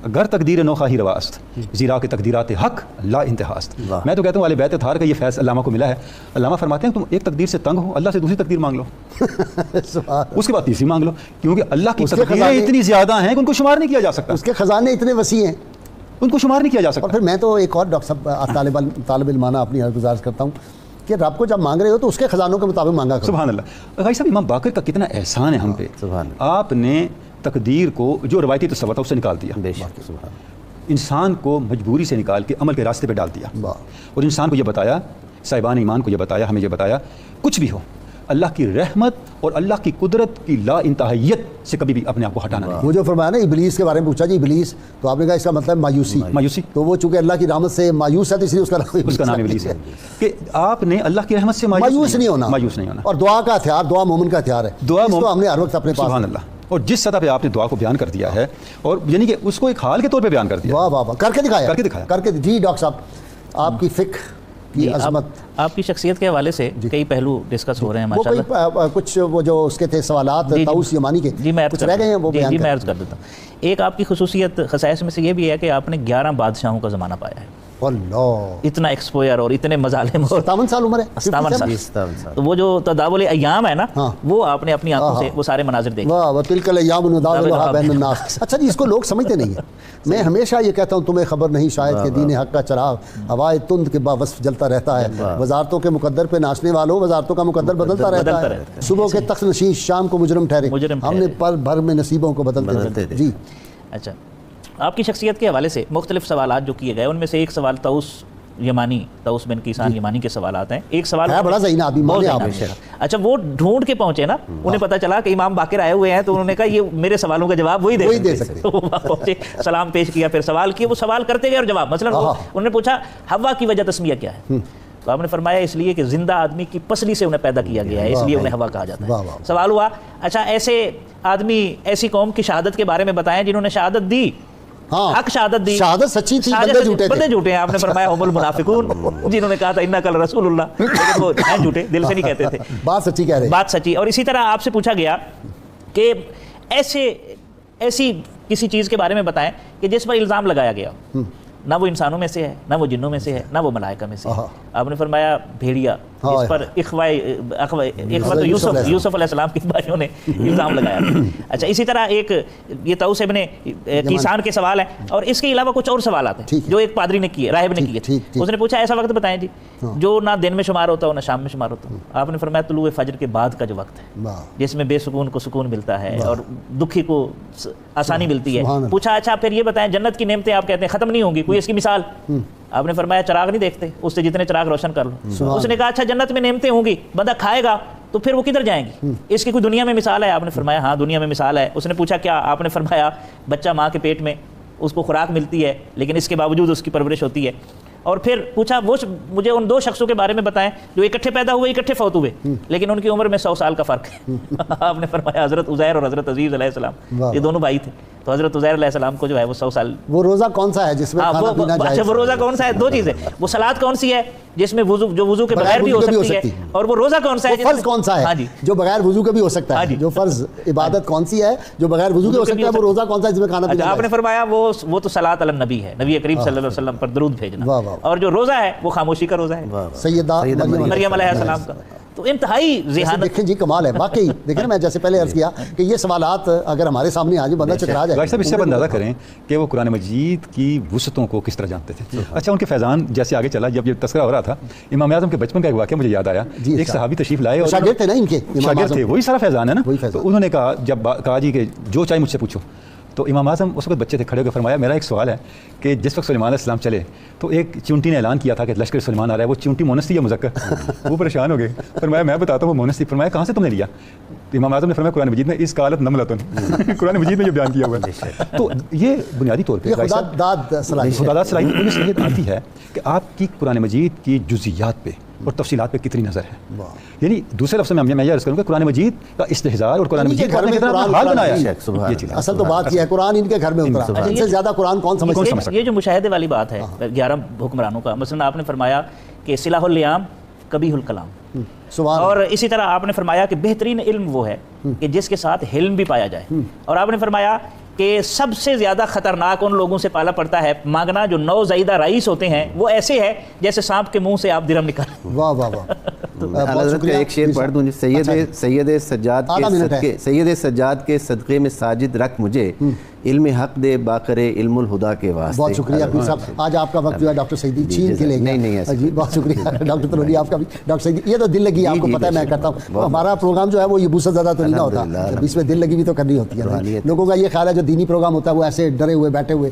اگر تقدیر نو خواہی رواست، زیرا کہ تقدیرات حق لا انتہاست. میں تو کہتا ہوں والے بیت تھار کا یہ فیض علامہ کو ملا ہے. علامہ فرماتے ہیں تم ایک تقدیر سے تنگ ہو، اللہ سے دوسری تقدیر مانگ لو، اس کے بعد تیسری مانگ لو، کیونکہ اللہ کی تقدیریں اتنی زیادہ ہیں کہ ان کو شمار نہیں کیا جا سکتا. اس کے خزانے اتنے وسیع ہیں ان کو شمار نہیں کیا جا سکتا. اور پھر میں تو ایک اور ڈاکٹر صاحب طالب علمانہ اپنی گزارش کرتا ہوں کہ رب کو جب مانگ رہے ہو تو اس کے خزانوں کے مطابق مانگا کرو. سبحان اللہ. غازی صاحب امام باقر کا کتنا احسان ہے ہم پہ. آپ نے تقدیر کو جو روایتی تصور تھا اس سے نکال دیا، انسان کو مجبوری سے نکال کے عمل کے راستے پہ ڈال دیا، اور انسان کو یہ بتایا، صاحبان ایمان کو یہ بتایا، ہمیں یہ بتایا کچھ بھی ہو اللہ کی رحمت اور اللہ کی قدرت کی لا انتہائیت سے کبھی بھی اپنے آپ کو ہٹانا نہیں. وہ جو فرمایا نا ابلیس کے بارے میں پوچھا جی ابلیس، تو آپ نے کہا اس کا مطلب مایوسی. تو وہ چونکہ اللہ کی رحمت سے مایوس ہے تو اس لیے اس کا نام ابلیس ہے. کہ آپ نے اللہ کی رحمت سے مایوس نہیں ہونا. اور دعا کا ہتھیار، دعا مومن کا ہتھیار ہے، دعا ہم نے ہر وقت اپنے پاس. سبحان اللہ. اور جس سطح پہ آپ نے دعا کو بیان کر دیا ہے، اور یعنی کہ اس کو ایک حال کے طور پہ بیان کر دیا. واہ واہ واہ. کر کے دکھایا. جی ڈاکٹر صاحب آپ کی فکر کی عظمت، آپ کی شخصیت کے حوالے سے کئی پہلو ڈسکس ہو رہے ہیں ماشاءاللہ. کچھ وہ جو اس کے تھے سوالات طاؤس یمانی کے کچھ رہ گئے ہیں وہ بیان جی میں عرض کر دیتا ہوں. ایک آپ کی خصوصیت خصائص میں سے یہ بھی ہے کہ آپ نے 11 بادشاہوں کا زمانہ پایا ہے. اللہ. اتنا ایکسپوئر اور اتنے مظالم. 57 سال عمر ہے. 57 سال. تو وہ جو تداول ایام ہے نا، وہ آپ نے اپنی آنکھوں سے وہ سارے مناظر دیکھے. واہ وتلک الایام نداولها بین الناس. اچھا جی، اس کو لوگ سمجھتے نہیں ہیں. میں ہمیشہ یہ کہتا ہوں تمہیں خبر نہیں شاید کہ دین حق کا چراغ ہوائے تند کے باوصف جلتا رہتا ہے. وزارتوں کے مقدر پہ ناچنے والوں، وزارتوں کا مقدر بدلتا رہتا ہے. صبح کے تخت نشین شام کو مجرم ٹھہرے، ہم نے پل بھر میں نصیبوں کو بدلتے تھے. جی اچھا، آپ کی شخصیت کے حوالے سے مختلف سوالات جو کیے گئے، ان میں سے ایک سوال طاؤس بن کیسان یمانی کے سوالات ہیں. ایک سوال ہے بڑا ذہین آدمی. اچھا، وہ ڈھونڈ کے پہنچے نا، انہیں پتا چلا کہ امام باقر آئے ہوئے ہیں، تو انہوں نے کہا یہ میرے سوالوں کا جواب وہی دے سکتے. پہنچے، سلام پیش کیا، پھر سوال کیا، وہ سوال کرتے گئے اور جواب. مثلا انہوں نے پوچھا ہوا کی وجہ تسمیہ کیا ہے، تو آپ نے فرمایا اس لیے کہ زندہ آدمی کی پسلی سے انہیں پیدا کیا گیا ہے، اس لیے انہیں ہوا کہا جاتا ہے. سوال ہوا اچھا ایسے آدمی، ایسی قوم کی شہادت کے بارے میں بتائیں جنہوں نے شہادت دی، حق شہادت دی، شہادت سچی تھی، بندے جھوٹے ہیں. آپ نے فرمایا ہم المنافقون، جنہوں نے کہا تھا انک الرسول اللہ، لیکن وہ ہیں جھوٹے، دل سے نہیں کہتے تھے، بات سچی کہہ رہے، بات سچی. اور اسی طرح آپ سے پوچھا گیا کہ ایسی کسی چیز کے بارے میں بتائیں کہ جس پر الزام لگایا گیا، نہ وہ انسانوں میں سے ہے، نہ وہ جنوں میں سے ہے، نہ وہ ملائکہ میں سے ہے. آپ نے فرمایا بھیڑیا، جس پر یوسف علیہ السلام کے بھائیوں نے الزام لگایا. اچھا، اسی طرح ایک یہ طاؤس ابن کیسان کے سوال ہیں، اور اس کے علاوہ کچھ اور سوالات ہیں جو ایک پادری نے کیے، راہب نے کیے. اس نے پوچھا ایسا وقت بتائیں جی جو نہ دن میں شمار ہوتا ہو نہ شام میں شمار ہوتا ہو. آپ نے فرمایا طلوع فجر کے بعد کا جو وقت ہے، جس میں بے سکون کو سکون ملتا ہے اور دکھی کو آسانی ملتی ہے. پوچھا اچھا پھر یہ بتائیں جنت کی نعمتیں آپ کہتے ہیں ختم نہیں ہوں گی، کوئی اس کی مثال؟ آپ نے فرمایا چراغ نہیں دیکھتے، اس سے جتنے چراغ روشن کر لو. اس نے کہا اچھا جنت میں نعمتیں ہوں گی، بندہ کھائے گا تو پھر وہ کدھر جائیں گی، اس کی کوئی دنیا میں مثال ہے؟ آپ نے فرمایا ہاں دنیا میں مثال ہے. اس نے پوچھا کیا؟ آپ نے فرمایا بچہ ماں کے پیٹ میں، اس کو خوراک ملتی ہے لیکن اس کے باوجود اس کی پرورش ہوتی ہے. اور پھر پوچھا وہ مجھے ان 2 شخصوں کے بارے میں بتائیں جو اکٹھے پیدا ہوئے اکٹھے فوت ہوئے لیکن ان کی عمر میں 100 سال کا فرق ہے. آپ نے فرمایا حضرت عزیر اور حضرت عزیز علیہ السلام، یہ دونوں بھائی تھے. تو حضرت عزیر علیہ السلام کو جو ہے وہ 100 سال. وہ روزہ کون سا ہے جس میں کھانا پینا جائز؟ اچھا، وہ روزہ کون سا ہے؟ 2 چیزیں. وہ صلاۃ کون سی ہے جس میں جو وضو کے بغیر بھی ہو سکتی ہے، اور وہ روزہ کون سا ہے؟ فرض کون سا ہے جو بغیر وضو کے بھی ہو سکتا ہے؟ جو فرض عبادت کون سی ہے جو بغیر وضو کے ہو سکتا ہے؟ وہ روزہ کون سا ہے جس میں کھانا پینا؟ آپ نے فرمایا وہ تو صلاۃ علی النبی ہے، نبی کریم صلی اللہ علیہ وسلم پر درود بھیجنا. اور جو روزہ ہے وہ خاموشی کا روزہ ہے، سیدہ مریم علیہ السلام کا. تو انتہائی ذہانت. دیکھیں جی کمال ہے واقعی. دیکھیں نا میں جیسے پہلے عرض کیا کہ یہ سوالات اگر ہمارے سامنے آ جائیں بندہ چکرا جائے. بھائی صاحب اس سے آپ اندازہ کریں کہ وہ قرآن مجید کی وسعتوں کو کس طرح جانتے تھے. اچھا ان کے فیضان جیسے آگے چلا, جب یہ تذکرہ ہو رہا تھا امام اعظم کے بچپن کا ایک واقعہ مجھے یاد آیا. ایک صحابی تشریف لائے اور شاگرد تھے نا ان کے, شاگرد تھے, وہی سارا فیضان ہے نا. تو انہوں نے کہا, جب کہا جی کہ جو چاہے مجھ سے پوچھو, تو امام اعظم اس وقت بچے تھے, کھڑے ہو کے فرمایا میرا ایک سوال ہے کہ جس وقت سلیمان علیہ السلام چلے تو ایک چونٹی نے اعلان کیا تھا کہ لشکر سلیمان آ رہا ہے, وہ چونٹی مونس تھی یا مذکر؟ وہ پریشان ہو گئے. فرمایا میں بتاتا ہوں وہ مونس تھی. فرمایا کہاں سے تم نے لیا؟ امام اعظم نے فرمایا قرآن مجید میں اس کا حالت نملتن, قرآن مجید میں یہ بیان کیا ہوا ہے. تو یہ بنیادی طور پہ خدا داد صلاحیت یہ صلاحیت آتی ہے کہ آپ کی قرآن مجید کی جزیات پہ اور تفصیلات پہ کتنی نظر ہے. یعنی دوسرے لفظ میں میں یہ عرض کروں کہ قرآن مجید کا استحضار اور قرآن مجید گھر میں حال بنایا ہے. اصل تو بات یہ ہے قرآن ان کے گھر میں اترا, ان سے زیادہ قرآن کون سمجھتا ہے؟ یہ جو مشاہدے والی بات ہے 11 حکمرانوں کا, مثلا آپ نے فرمایا کہ صلاح اللیام قبیح الکلام, اور اسی طرح آپ نے فرمایا کہ بہترین علم وہ ہے کہ جس کے ساتھ حلم بھی پایا جائے, اور آپ نے فرمایا کہ سب سے زیادہ خطرناک ان لوگوں سے پالا پڑتا ہے مانگنا جو نو زائیدہ رئیس ہوتے ہیں, وہ ایسے ہے جیسے سانپ کے منہ سے آپ درہم نکال. واہ واہ واہ. حضرت ایک شعر پڑھ دوں, سید سجاد کے صدقے میں ساجد رکھ مجھے, علم حق دے باقر علم الہدا کے واسطے. بہت شکریہ پیر صاحب, آج آپ کا وقت جو ہے ڈاکٹر سعیدی چھین کے لے گئے. نہیں جی بہت شکریہ ڈاکٹر تلوری آپ کا بھی. ڈاکٹر سعیدی یہ تو دل لگی, آپ کو پتہ ہے میں کرتا ہوں, ہمارا پروگرام جو ہے وہ یہ بوسط زیادہ تو نہیں ہوتا, اس میں دل لگی بھی تو کرنی ہوتی ہے. لوگوں کا یہ خیال ہے جو دینی پروگرام ہوتا ہے وہ ایسے ڈرے ہوئے بیٹھے ہوئے